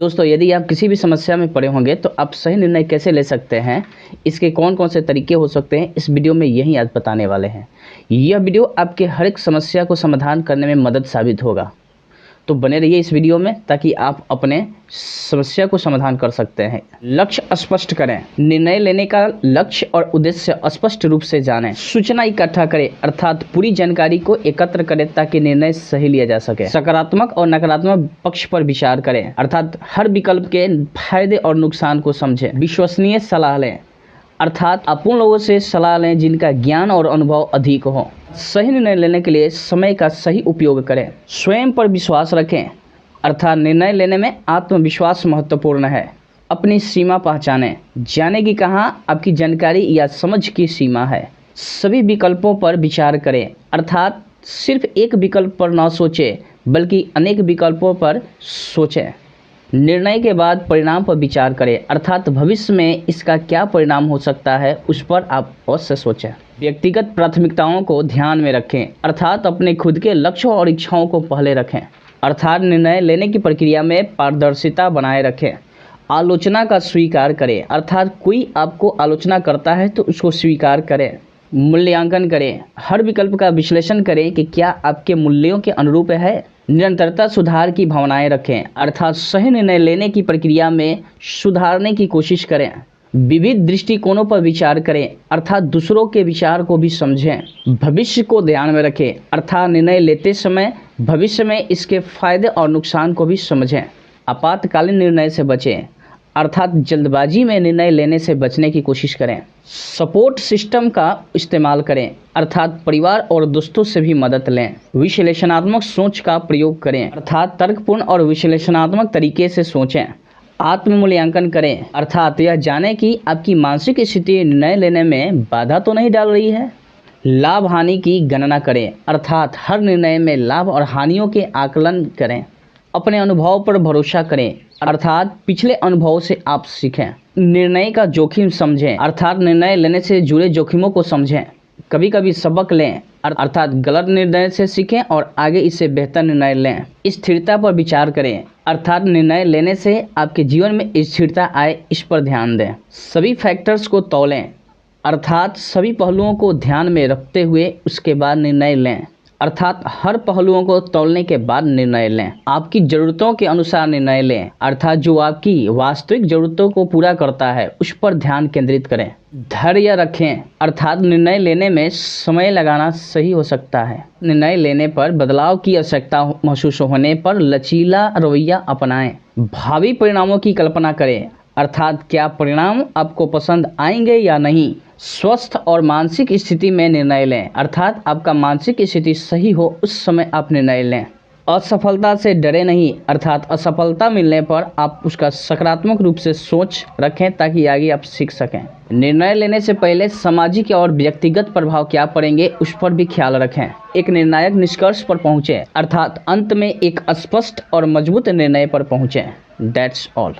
दोस्तों, यदि आप किसी भी समस्या में पड़े होंगे तो आप सही निर्णय कैसे ले सकते हैं, इसके कौन कौन से तरीके हो सकते हैं, इस वीडियो में यही आज बताने वाले हैं। यह वीडियो आपके हर एक समस्या को समाधान करने में मदद साबित होगा। तो बने रहिए इस वीडियो में ताकि आप अपने समस्या को समाधान कर सकते हैं। लक्ष्य स्पष्ट करें। निर्णय लेने का लक्ष्य और उद्देश्य स्पष्ट रूप से जानें। सूचना इकट्ठा करें, अर्थात पूरी जानकारी को एकत्र करें ताकि निर्णय सही लिया जा सके। सकारात्मक और नकारात्मक पक्ष पर विचार करें, अर्थात हर विकल्प के फायदे और नुकसान को समझें। विश्वसनीय सलाह लें, अर्थात आप उन लोगों से सलाह लें जिनका ज्ञान और अनुभव अधिक हो। सही निर्णय लेने के लिए समय का सही उपयोग करें। स्वयं पर विश्वास रखें, अर्थात निर्णय लेने में आत्मविश्वास महत्वपूर्ण है। अपनी सीमा पहचानें, जाने कि कहाँ आपकी जानकारी या समझ की सीमा है। सभी विकल्पों पर विचार करें, अर्थात सिर्फ एक विकल्प पर न सोचें बल्कि अनेक विकल्पों पर सोचें। निर्णय के बाद परिणाम पर विचार करें, अर्थात भविष्य में इसका क्या परिणाम हो सकता है उस पर आप अवश्य सोचें। व्यक्तिगत प्राथमिकताओं को ध्यान में रखें, अर्थात अपने खुद के लक्ष्यों और इच्छाओं को पहले रखें। अर्थात निर्णय लेने की प्रक्रिया में पारदर्शिता बनाए रखें। आलोचना का स्वीकार करें, अर्थात कोई आपको आलोचना करता है तो उसको स्वीकार करें। मूल्यांकन करें, हर विकल्प का विश्लेषण करें कि क्या आपके मूल्यों के अनुरूप है। निरंतरता सुधार की भावनाएं रखें, अर्थात सही निर्णय लेने की प्रक्रिया में सुधारने की कोशिश करें। विविध दृष्टिकोणों पर विचार करें, अर्थात दूसरों के विचार को भी समझें। भविष्य को ध्यान में रखें, अर्थात निर्णय लेते समय भविष्य में इसके फायदे और नुकसान को भी समझें। आपातकालीन निर्णय से बचें, अर्थात जल्दबाजी में निर्णय लेने से बचने की कोशिश करें। सपोर्ट सिस्टम का इस्तेमाल करें, अर्थात परिवार और दोस्तों से भी मदद लें। विश्लेषणात्मक सोच का प्रयोग करें, अर्थात तर्कपूर्ण और विश्लेषणात्मक तरीके से सोचें। आत्म मूल्यांकन करें, अर्थात यह जानें कि आपकी मानसिक स्थिति निर्णय लेने में बाधा तो नहीं डाल रही है। लाभ हानि की गणना करें, अर्थात हर निर्णय में लाभ और हानियों के आकलन करें। अपने अनुभव पर भरोसा करें, अर्थात पिछले अनुभव से आप सीखें। निर्णय का जोखिम समझें, अर्थात निर्णय लेने से जुड़े जोखिमों को समझें। कभी कभी सबक लें, अर्थात गलत निर्णय से सीखें और आगे इससे बेहतर निर्णय लें। स्थिरता पर विचार करें, अर्थात निर्णय लेने से आपके जीवन में स्थिरता आए, इस पर ध्यान दें। सभी फैक्टर्स को तौलें, अर्थात सभी पहलुओं को ध्यान में रखते हुए उसके बाद निर्णय लें, अर्थात हर पहलुओं को तौलने के बाद निर्णय लें। आपकी ज़रूरतों के अनुसार निर्णय लें, अर्थात जो आपकी वास्तविक ज़रूरतों को पूरा करता है उस पर ध्यान केंद्रित करें। धैर्य रखें, अर्थात निर्णय लेने में समय लगाना सही हो सकता है। निर्णय लेने पर बदलाव की आवश्यकता महसूस होने पर लचीला रवैया अपनाएं। भावी परिणामों की कल्पना करें, अर्थात क्या परिणाम आपको पसंद आएंगे या नहीं। स्वस्थ और मानसिक स्थिति में निर्णय लें, अर्थात आपका मानसिक स्थिति सही हो उस समय आप निर्णय लें। असफलता से डरे नहीं, अर्थात असफलता मिलने पर आप उसका सकारात्मक रूप से सोच रखें ताकि आगे आप सीख सकें। निर्णय लेने से पहले सामाजिक और व्यक्तिगत प्रभाव क्या पड़ेंगे उस पर भी ख्याल रखें। एक निर्णायक निष्कर्ष पर पहुँचें, अर्थात अंत में एक स्पष्ट और मजबूत निर्णय पर पहुँचें। That's all.